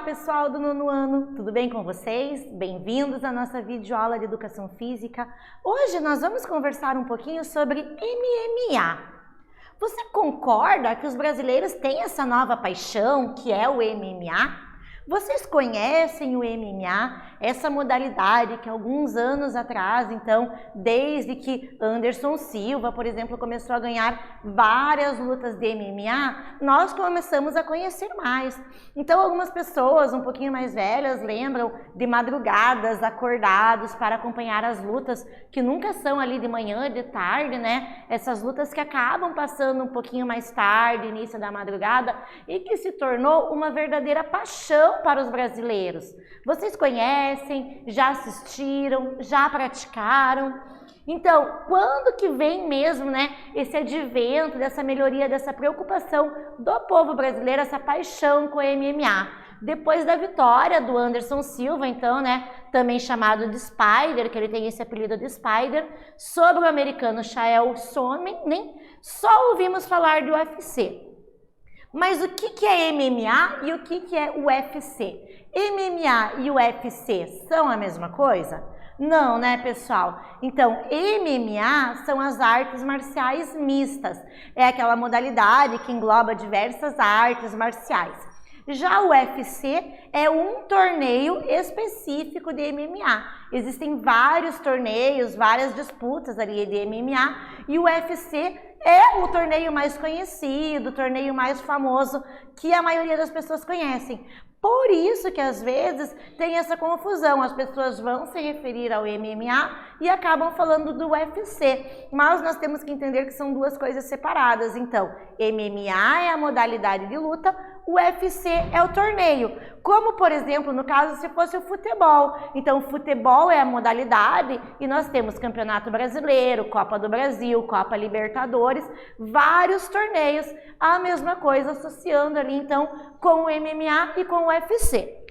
pessoal do nono ano, tudo bem com vocês? Bem-vindos à nossa videoaula de Educação Física. Hoje nós vamos conversar um pouquinho sobre MMA. Você concorda que os brasileiros têm essa nova paixão que é o MMA? Vocês conhecem o MMA, essa modalidade que alguns anos atrás, então, desde que Anderson Silva, por exemplo, começou a ganhar várias lutas de MMA, nós começamos a conhecer mais. Então, algumas pessoas um pouquinho mais velhas lembram de madrugadas acordados para acompanhar as lutas, que nunca são ali de manhã, de tarde, né? Essas lutas que acabam passando um pouquinho mais tarde, início da madrugada, e que se tornou uma verdadeira paixão para os brasileiros. Vocês conhecem, já assistiram, já praticaram? Então, quando que vem mesmo, né, esse advento dessa melhoria, dessa preocupação do povo brasileiro, essa paixão com o MMA? Depois da vitória do Anderson Silva, então, né, também chamado de Spider, que ele tem esse apelido de Spider, sobre o americano Chael Sonnen, só ouvimos falar do UFC. Mas o que é MMA e o que é UFC? MMA e UFC são a mesma coisa? Não, né, pessoal? Então, MMA são as artes marciais mistas. É aquela modalidade que engloba diversas artes marciais. Já o UFC é um torneio específico de MMA. Existem vários torneios, várias disputas ali de MMA e o UFC é o torneio mais conhecido, o torneio mais famoso que a maioria das pessoas conhecem. Por isso que às vezes tem essa confusão, as pessoas vão se referir ao MMA e acabam falando do UFC, mas nós temos que entender que são duas coisas separadas. Então, MMA é a modalidade de luta, o UFC é o torneio, como por exemplo no caso se fosse o futebol. Então, o futebol é a modalidade e nós temos Campeonato Brasileiro, Copa do Brasil, Copa Libertadores, vários torneios, a mesma coisa associando ali então com o MMA e com o UFC.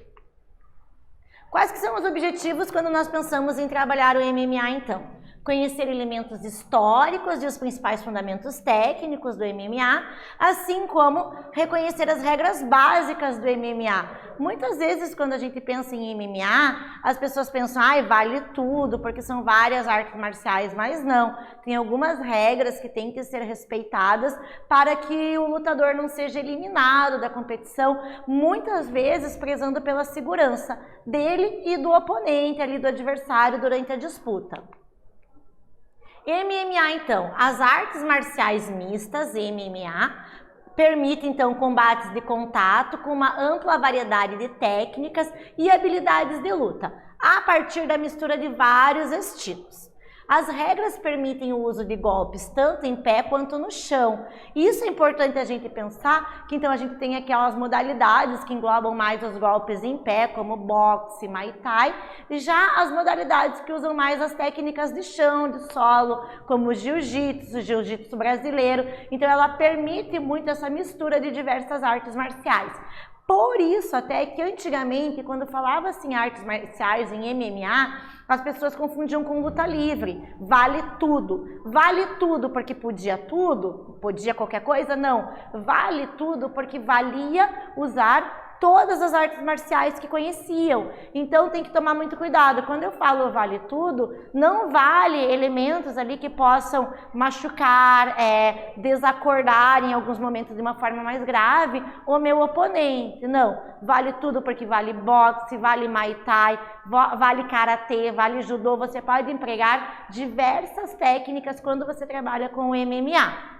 Quais que são os objetivos quando nós pensamos em trabalhar o MMA então? Conhecer elementos históricos e os principais fundamentos técnicos do MMA, assim como reconhecer as regras básicas do MMA. Muitas vezes, quando a gente pensa em MMA, as pessoas pensam, vale tudo, porque são várias artes marciais, mas não. Tem algumas regras que têm que ser respeitadas para que o lutador não seja eliminado da competição, muitas vezes prezando pela segurança dele e do oponente, ali do adversário, durante a disputa. MMA, então, as artes marciais mistas, MMA, permite, então, combates de contato com uma ampla variedade de técnicas e habilidades de luta, a partir da mistura de vários estilos. As regras permitem o uso de golpes tanto em pé quanto no chão. Isso é importante a gente pensar, que então a gente tem aquelas modalidades que englobam mais os golpes em pé, como boxe, muay thai, e já as modalidades que usam mais as técnicas de chão, de solo, como o jiu-jitsu brasileiro. Então ela permite muito essa mistura de diversas artes marciais. Por isso, até que antigamente, quando falava-se em artes marciais, em MMA, as pessoas confundiam com luta livre. Vale tudo porque podia tudo? Podia qualquer coisa? Não. Vale tudo porque valia usar todas as artes marciais que conheciam. Então tem que tomar muito cuidado. Quando eu falo vale tudo, não vale elementos ali que possam machucar, desacordar em alguns momentos de uma forma mais grave o meu oponente. Não, vale tudo porque vale boxe, vale muay thai, vale karatê, vale judô. Você pode empregar diversas técnicas quando você trabalha com o MMA.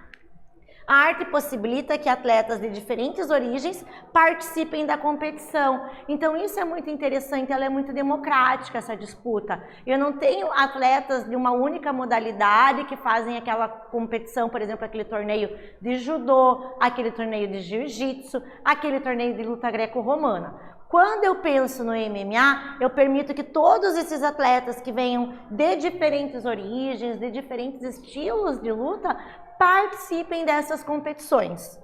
A arte possibilita que atletas de diferentes origens participem da competição. Então isso é muito interessante, ela é muito democrática essa disputa. Eu não tenho atletas de uma única modalidade que fazem aquela competição, por exemplo, aquele torneio de judô, aquele torneio de jiu-jitsu, aquele torneio de luta greco-romana. Quando eu penso no MMA, eu permito que todos esses atletas que venham de diferentes origens, de diferentes estilos de luta, participem dessas competições.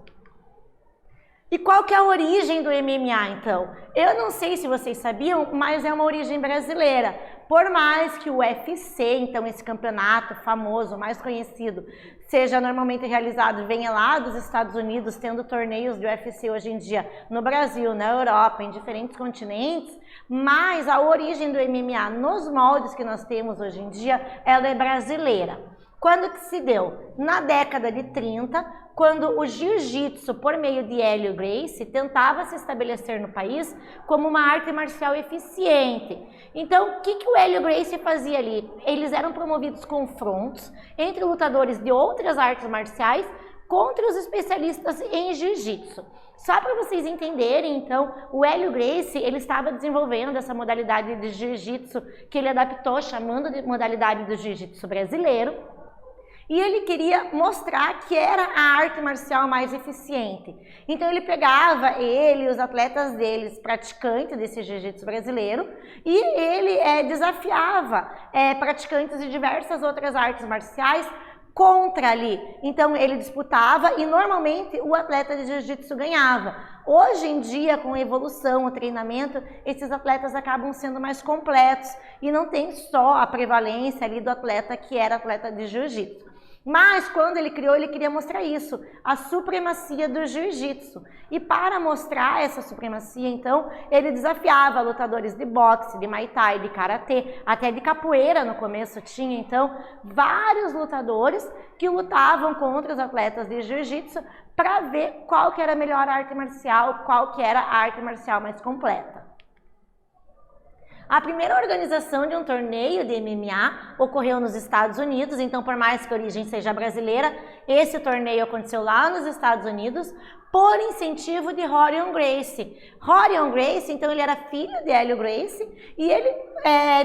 E qual que é a origem do MMA, então? Eu não sei se vocês sabiam, mas é uma origem brasileira. Por mais que o UFC, então esse campeonato famoso, mais conhecido, seja normalmente realizado, venha lá dos Estados Unidos, tendo torneios de UFC hoje em dia no Brasil, na Europa, em diferentes continentes, mas a origem do MMA nos moldes que nós temos hoje em dia, ela é brasileira. Quando que se deu? Na década de 30, quando o jiu-jitsu, por meio de Hélio Gracie, tentava se estabelecer no país como uma arte marcial eficiente. Então, o que o Hélio Gracie fazia ali? Eles eram promovidos confrontos entre lutadores de outras artes marciais contra os especialistas em jiu-jitsu. Só para vocês entenderem, então, o Hélio Gracie, ele estava desenvolvendo essa modalidade de jiu-jitsu que ele adaptou, chamando de modalidade do jiu-jitsu brasileiro. E ele queria mostrar que era a arte marcial mais eficiente. Então ele pegava ele e os atletas deles, praticantes desse jiu-jitsu brasileiro, e ele desafiava praticantes de diversas outras artes marciais contra ali. Então ele disputava e normalmente o atleta de jiu-jitsu ganhava. Hoje em dia, com a evolução, o treinamento, esses atletas acabam sendo mais completos e não tem só a prevalência ali do atleta que era atleta de jiu-jitsu. Mas quando ele criou, ele queria mostrar isso, a supremacia do jiu-jitsu. E para mostrar essa supremacia, então, ele desafiava lutadores de boxe, de muay thai, de karatê, até de capoeira no começo tinha, então, vários lutadores que lutavam contra os atletas de jiu-jitsu para ver qual que era a melhor arte marcial, qual que era a arte marcial mais completa. A primeira organização de um torneio de MMA ocorreu nos Estados Unidos, então por mais que a origem seja brasileira, esse torneio aconteceu lá nos Estados Unidos por incentivo de Rorion Gracie. Rorion Gracie, então ele era filho de Hélio Gracie e ele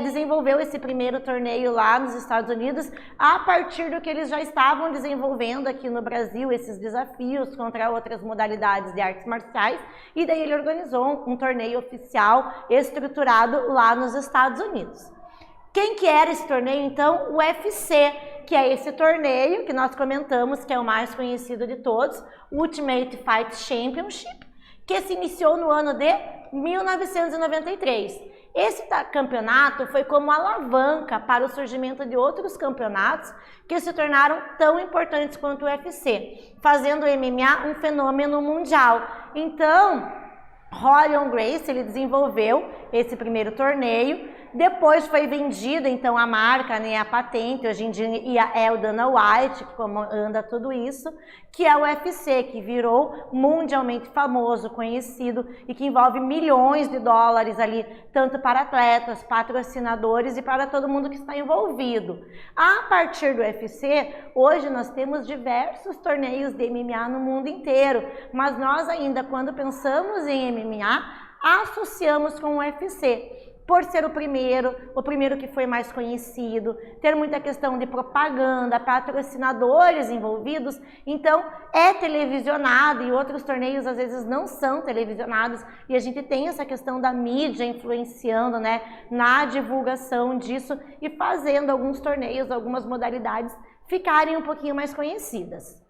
desenvolveu esse primeiro torneio lá nos Estados Unidos a partir do que eles já estavam desenvolvendo aqui no Brasil, esses desafios contra outras modalidades de artes marciais, e daí ele organizou um torneio oficial estruturado lá nos Estados Unidos. Quem que era esse torneio então? O UFC, que é esse torneio que nós comentamos, que é o mais conhecido de todos, Ultimate Fight Championship, que se iniciou no ano de 1993. Esse campeonato foi como alavanca para o surgimento de outros campeonatos que se tornaram tão importantes quanto o UFC, fazendo o MMA um fenômeno mundial. Então, Rorion Gracie, ele desenvolveu esse primeiro torneio, depois foi vendida então a marca, né, a patente, hoje em dia é o Dana White, que comanda tudo isso, que é o UFC, que virou mundialmente famoso, conhecido e que envolve milhões de dólares ali, tanto para atletas, patrocinadores e para todo mundo que está envolvido. A partir do UFC, hoje nós temos diversos torneios de MMA no mundo inteiro, mas nós ainda, quando pensamos em MMA, associamos com o UFC. Por ser o primeiro que foi mais conhecido, ter muita questão de propaganda, patrocinadores envolvidos, então é televisionado e outros torneios às vezes não são televisionados e a gente tem essa questão da mídia influenciando, né, na divulgação disso e fazendo alguns torneios, algumas modalidades ficarem um pouquinho mais conhecidas.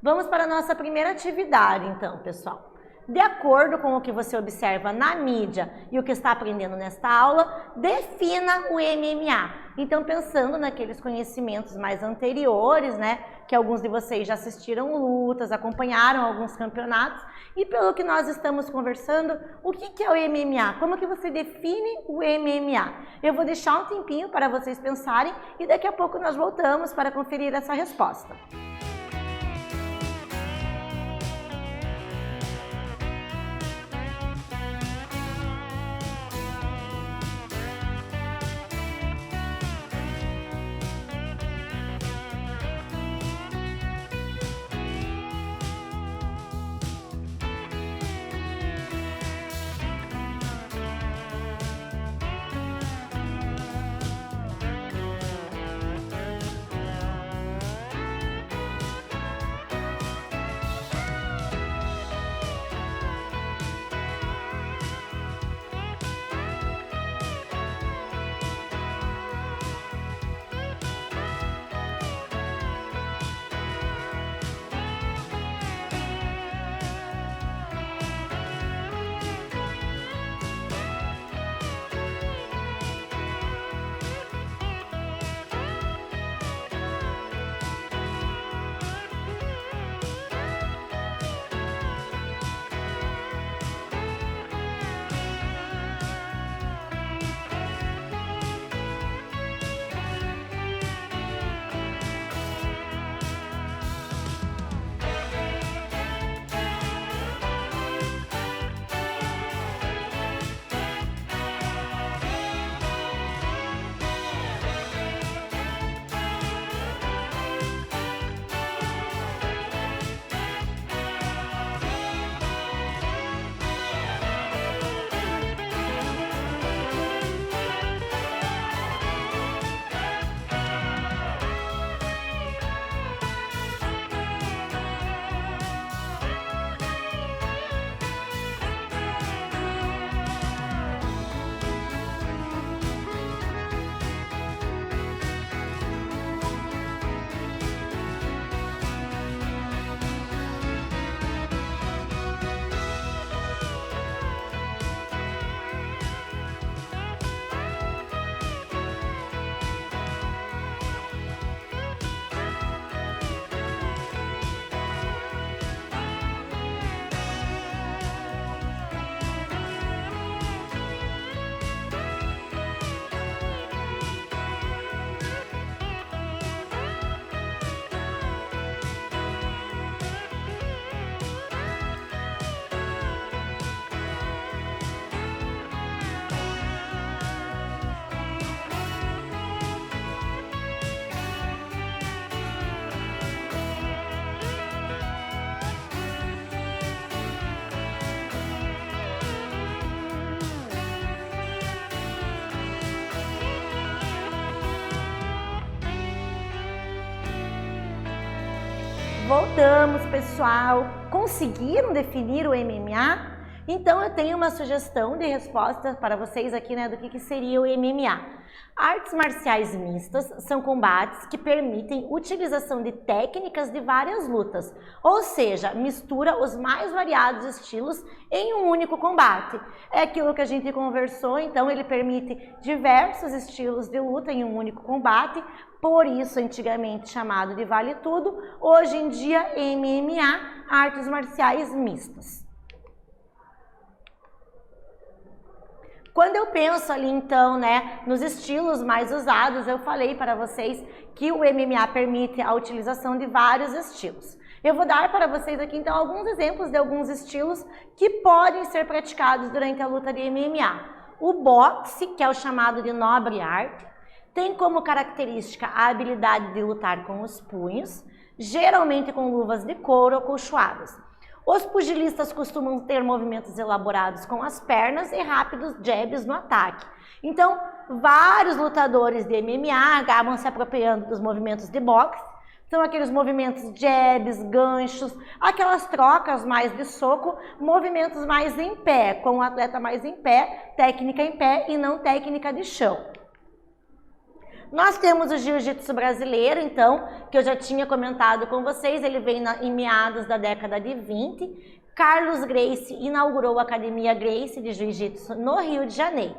Vamos para a nossa primeira atividade então, pessoal. De acordo com o que você observa na mídia e o que está aprendendo nesta aula, defina o MMA. Então, pensando naqueles conhecimentos mais anteriores, né, que alguns de vocês já assistiram lutas, acompanharam alguns campeonatos, e pelo que nós estamos conversando, o que é o MMA? Como que você define o MMA? Eu vou deixar um tempinho para vocês pensarem e daqui a pouco nós voltamos para conferir essa resposta. voltamos, pessoal. Conseguiram definir o MMA? Então eu tenho uma sugestão de resposta para vocês aqui, né, do que seria o MMA. Artes marciais mistas são combates que permitem utilização de técnicas de várias lutas, ou seja, mistura os mais variados estilos em um único combate. É aquilo que a gente conversou, então ele permite diversos estilos de luta em um único combate, por isso antigamente chamado de vale tudo, hoje em dia MMA, artes marciais mistas. Quando eu penso ali então, né, nos estilos mais usados, eu falei para vocês que o MMA permite a utilização de vários estilos. Eu vou dar para vocês aqui então alguns exemplos de alguns estilos que podem ser praticados durante a luta de MMA. O boxe, que é o chamado de nobre arte, tem como característica a habilidade de lutar com os punhos, geralmente com luvas de couro ou acolchoadas. Os pugilistas costumam ter movimentos elaborados com as pernas e rápidos jabs no ataque. Então, vários lutadores de MMA acabam se apropriando dos movimentos de boxe. São aqueles movimentos jabs, ganchos, aquelas trocas mais de soco, movimentos mais em pé, com o atleta mais em pé, técnica em pé e não técnica de chão. Nós temos o jiu-jitsu brasileiro, então, que eu já tinha comentado com vocês, ele vem em meados da década de 20. Carlos Gracie inaugurou a Academia Gracie de Jiu-Jitsu no Rio de Janeiro.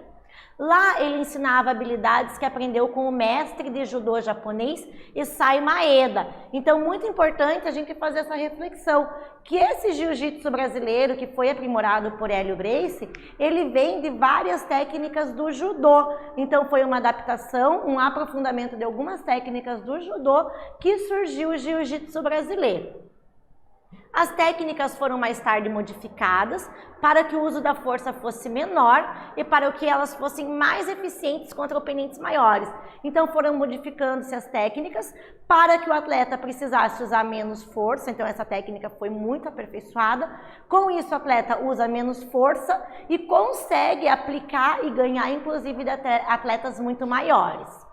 Lá ele ensinava habilidades que aprendeu com o mestre de judô japonês Isai Maeda. Então, muito importante a gente fazer essa reflexão, que esse jiu-jitsu brasileiro, que foi aprimorado por Hélio Gracie, ele vem de várias técnicas do judô. Então, foi uma adaptação, um aprofundamento de algumas técnicas do judô que surgiu o jiu-jitsu brasileiro. As técnicas foram mais tarde modificadas para que o uso da força fosse menor e para que elas fossem mais eficientes contra oponentes maiores. Então foram modificando-se as técnicas para que o atleta precisasse usar menos força, então essa técnica foi muito aperfeiçoada. Com isso o atleta usa menos força e consegue aplicar e ganhar inclusive de atletas muito maiores.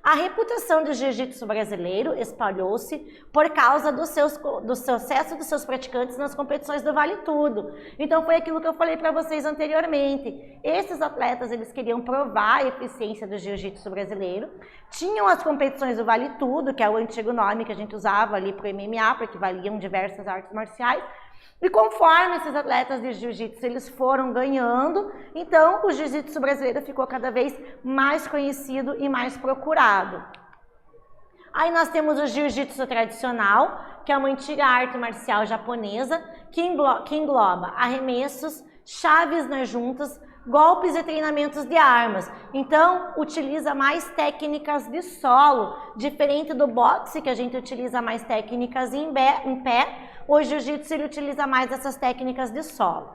A reputação do jiu-jitsu brasileiro espalhou-se por causa do sucesso dos seus praticantes nas competições do Vale Tudo. Então foi aquilo que eu falei para vocês anteriormente. Esses atletas, eles queriam provar a eficiência do jiu-jitsu brasileiro. Tinham as competições do Vale Tudo, que é o antigo nome que a gente usava ali para o MMA, porque valiam diversas artes marciais. E conforme esses atletas de jiu-jitsu eles foram ganhando, então o jiu-jitsu brasileiro ficou cada vez mais conhecido e mais procurado. Aí nós temos o jiu-jitsu tradicional, que é uma antiga arte marcial japonesa, que engloba arremessos, chaves nas juntas, golpes e treinamentos de armas. Então, utiliza mais técnicas de solo, diferente do boxe, que a gente utiliza mais técnicas em pé. O jiu-jitsu ele utiliza mais essas técnicas de solo.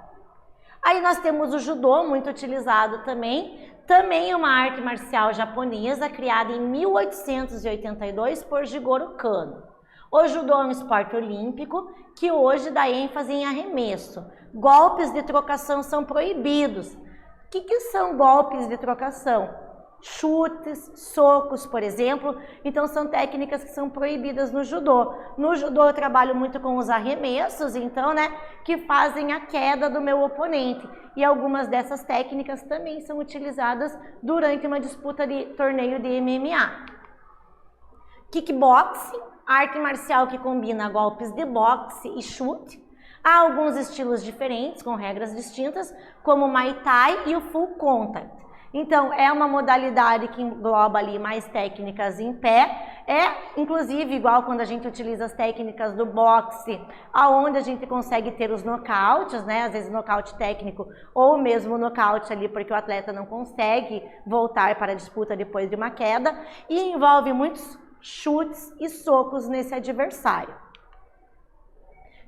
Aí nós temos o judô, muito utilizado também uma arte marcial japonesa, criada em 1882 por Jigoro Kano. O judô é um esporte olímpico que hoje dá ênfase em arremesso. Golpes de trocação são proibidos. O que são golpes de trocação? Chutes, socos, por exemplo. Então são técnicas que são proibidas no judô. No judô eu trabalho muito com os arremessos, então, né, que fazem a queda do meu oponente. E algumas dessas técnicas também são utilizadas durante uma disputa de torneio de MMA. Kickboxing, arte marcial que combina golpes de boxe e chute. Há alguns estilos diferentes, com regras distintas, como o Muay Thai e o Full Contact. Então, é uma modalidade que engloba ali mais técnicas em pé. É, inclusive, igual quando a gente utiliza as técnicas do boxe, aonde a gente consegue ter os nocautes, né? Às vezes nocaute técnico ou mesmo nocaute ali, porque o atleta não consegue voltar para a disputa depois de uma queda. E envolve muitos chutes e socos nesse adversário.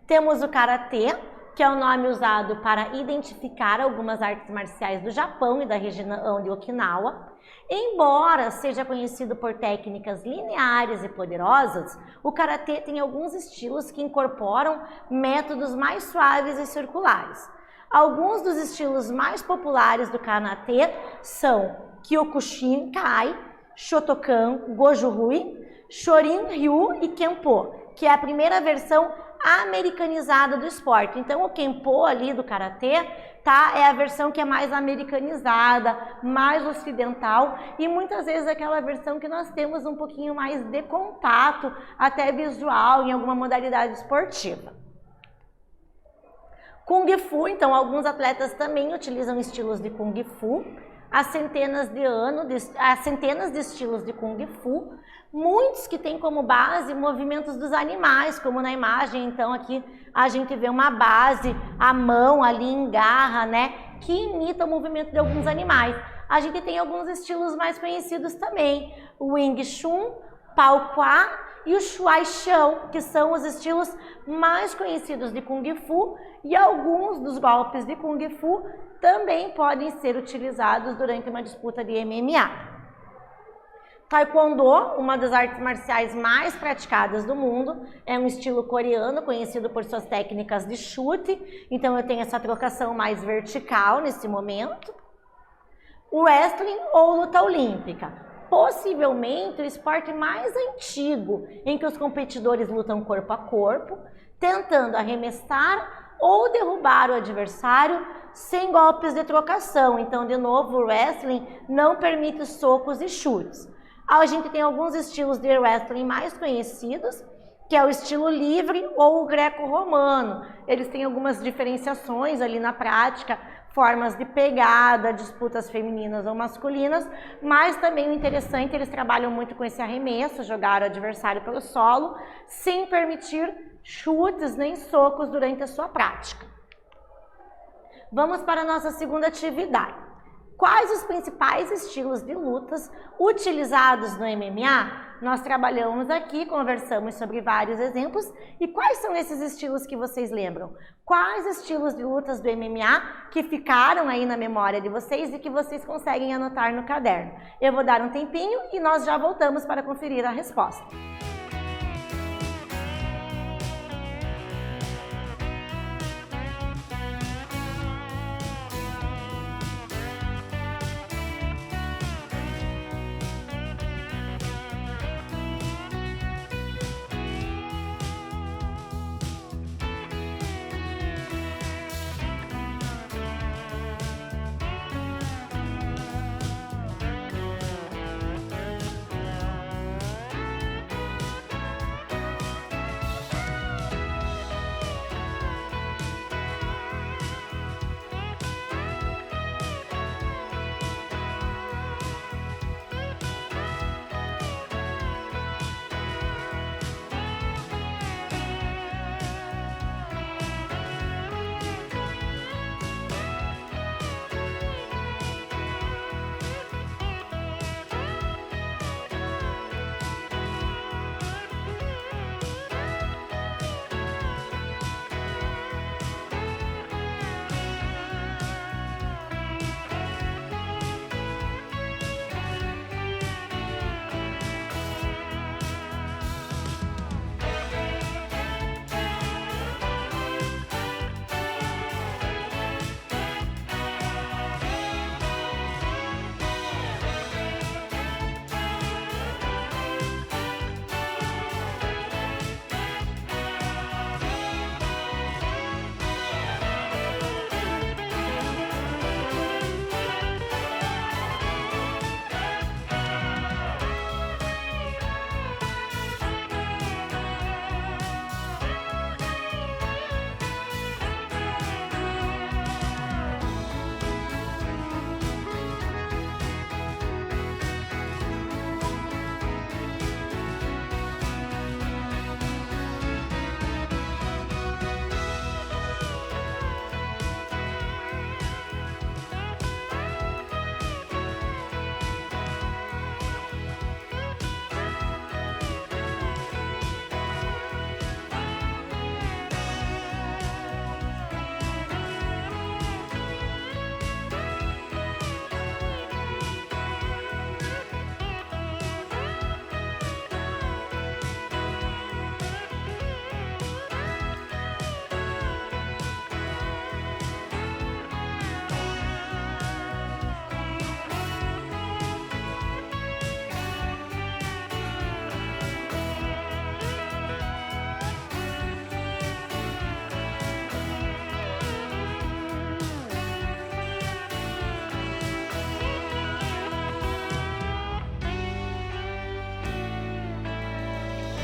Temos o Karatê, que é o nome usado para identificar algumas artes marciais do Japão e da região de Okinawa. Embora seja conhecido por técnicas lineares e poderosas, o Karatê tem alguns estilos que incorporam métodos mais suaves e circulares. Alguns dos estilos mais populares do Karatê são Kyokushinkai, Shotokan, Goju-Ryu, Shorin-Ryu e Kenpo. que é a primeira versão americanizada do esporte. Então, o Kenpo ali do Karatê, tá? É a versão que é mais americanizada, mais ocidental e muitas vezes aquela versão que nós temos um pouquinho mais de contato, até visual, em alguma modalidade esportiva. Kung Fu, então, alguns atletas também utilizam estilos de Kung Fu. Há centenas de estilos de Kung Fu, muitos que têm como base movimentos dos animais, como na imagem, então aqui a gente vê uma base, a mão ali em garra, né, que imita o movimento de alguns animais. A gente tem alguns estilos mais conhecidos também, o Wing Chun, Pao Kwa e o Shuai Shou, que são os estilos mais conhecidos de Kung Fu, e alguns dos golpes de Kung Fu também podem ser utilizados durante uma disputa de MMA. Taekwondo, uma das artes marciais mais praticadas do mundo, é um estilo coreano conhecido por suas técnicas de chute, então eu tenho essa trocação mais vertical nesse momento. O wrestling ou luta olímpica, possivelmente o esporte mais antigo em que os competidores lutam corpo a corpo, tentando arremessar ou derrubar o adversário sem golpes de trocação. Então, de novo, o wrestling não permite socos e chutes. A gente tem alguns estilos de wrestling mais conhecidos, que é o estilo livre ou o greco-romano. Eles têm algumas diferenciações ali na prática, formas de pegada, disputas femininas ou masculinas, mas também o interessante, eles trabalham muito com esse arremesso, jogar o adversário pelo solo, sem permitir chutes nem socos durante a sua prática. Vamos para a nossa segunda atividade. Quais os principais estilos de lutas utilizados no MMA? Nós trabalhamos aqui, conversamos sobre vários exemplos. E quais são esses estilos que vocês lembram? Quais estilos de lutas do MMA que ficaram aí na memória de vocês e que vocês conseguem anotar no caderno? Eu vou dar um tempinho e nós já voltamos para conferir a resposta.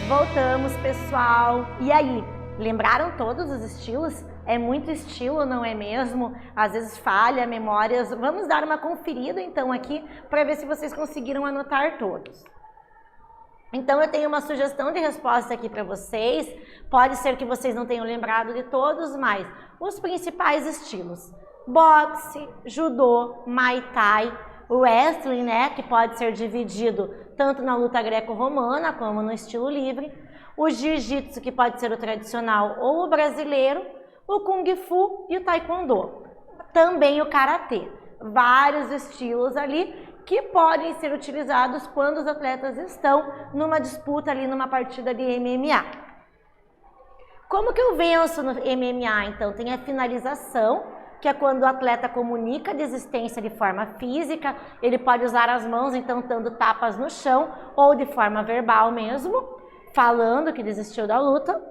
Voltamos, pessoal! E aí, lembraram todos os estilos? É muito estilo, não é mesmo? Às vezes falha, memórias. Vamos dar uma conferida então aqui para ver se vocês conseguiram anotar todos. Então eu tenho uma sugestão de resposta aqui para vocês. Pode ser que vocês não tenham lembrado de todos, mas os principais estilos: boxe, judô, muay thai, wrestling, né, que pode ser dividido tanto na luta greco-romana como no estilo livre, o jiu-jitsu, que pode ser o tradicional ou o brasileiro, o kung fu e o taekwondo, também o karatê. Vários estilos ali que podem ser utilizados quando os atletas estão numa disputa ali, numa partida de MMA. Como que eu venço no MMA, então? Tem a finalização, que é quando o atleta comunica a desistência de forma física, ele pode usar as mãos, então dando tapas no chão, ou de forma verbal mesmo, falando que desistiu da luta.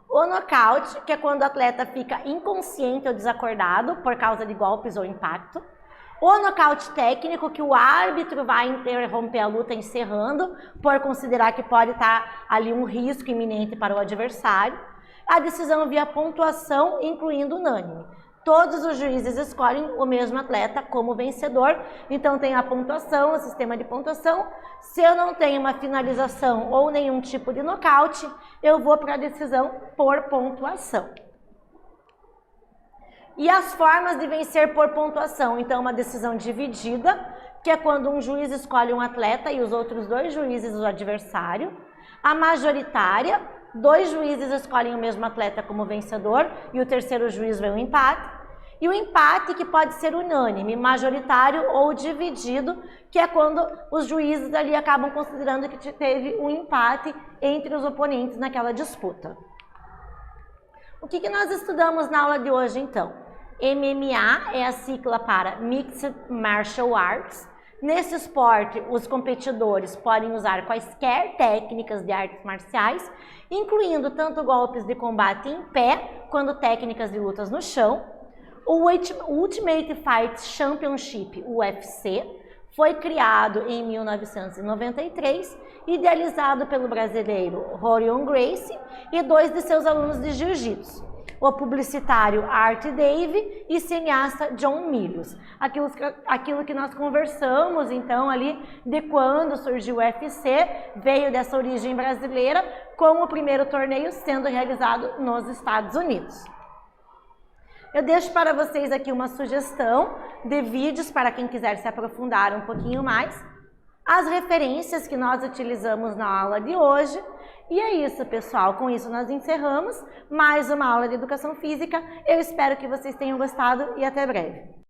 O nocaute, que é quando o atleta fica inconsciente ou desacordado por causa de golpes ou impacto. O nocaute técnico, que o árbitro vai interromper a luta encerrando, por considerar que pode estar ali um risco iminente para o adversário. A decisão via pontuação, incluindo unânime. Todos os juízes escolhem o mesmo atleta como vencedor, então tem a pontuação, o sistema de pontuação. Se eu não tenho uma finalização ou nenhum tipo de nocaute, eu vou para a decisão por pontuação. E as formas de vencer por pontuação, então uma decisão dividida, que é quando um juiz escolhe um atleta e os outros dois juízes o adversário. A majoritária, 2 juízes escolhem o mesmo atleta como vencedor e o terceiro juiz vê o empate. E o empate, que pode ser unânime, majoritário ou dividido, que é quando os juízes ali acabam considerando que teve um empate entre os oponentes naquela disputa. O que nós estudamos na aula de hoje, então? MMA é a sigla para Mixed Martial Arts. Nesse esporte, os competidores podem usar quaisquer técnicas de artes marciais, incluindo tanto golpes de combate em pé, quanto técnicas de lutas no chão. O Ultimate Fight Championship, UFC, foi criado em 1993, idealizado pelo brasileiro Rorion Gracie e 2 de seus alunos de jiu-jitsu, o publicitário Art Dave e cineasta John Milius. Aquilo que nós conversamos, então, ali, de quando surgiu o UFC, veio dessa origem brasileira, com o primeiro torneio sendo realizado nos Estados Unidos. Eu deixo para vocês aqui uma sugestão de vídeos para quem quiser se aprofundar um pouquinho mais, as referências que nós utilizamos na aula de hoje. E é isso, pessoal. Com isso nós encerramos mais uma aula de Educação Física. Eu espero que vocês tenham gostado e até breve.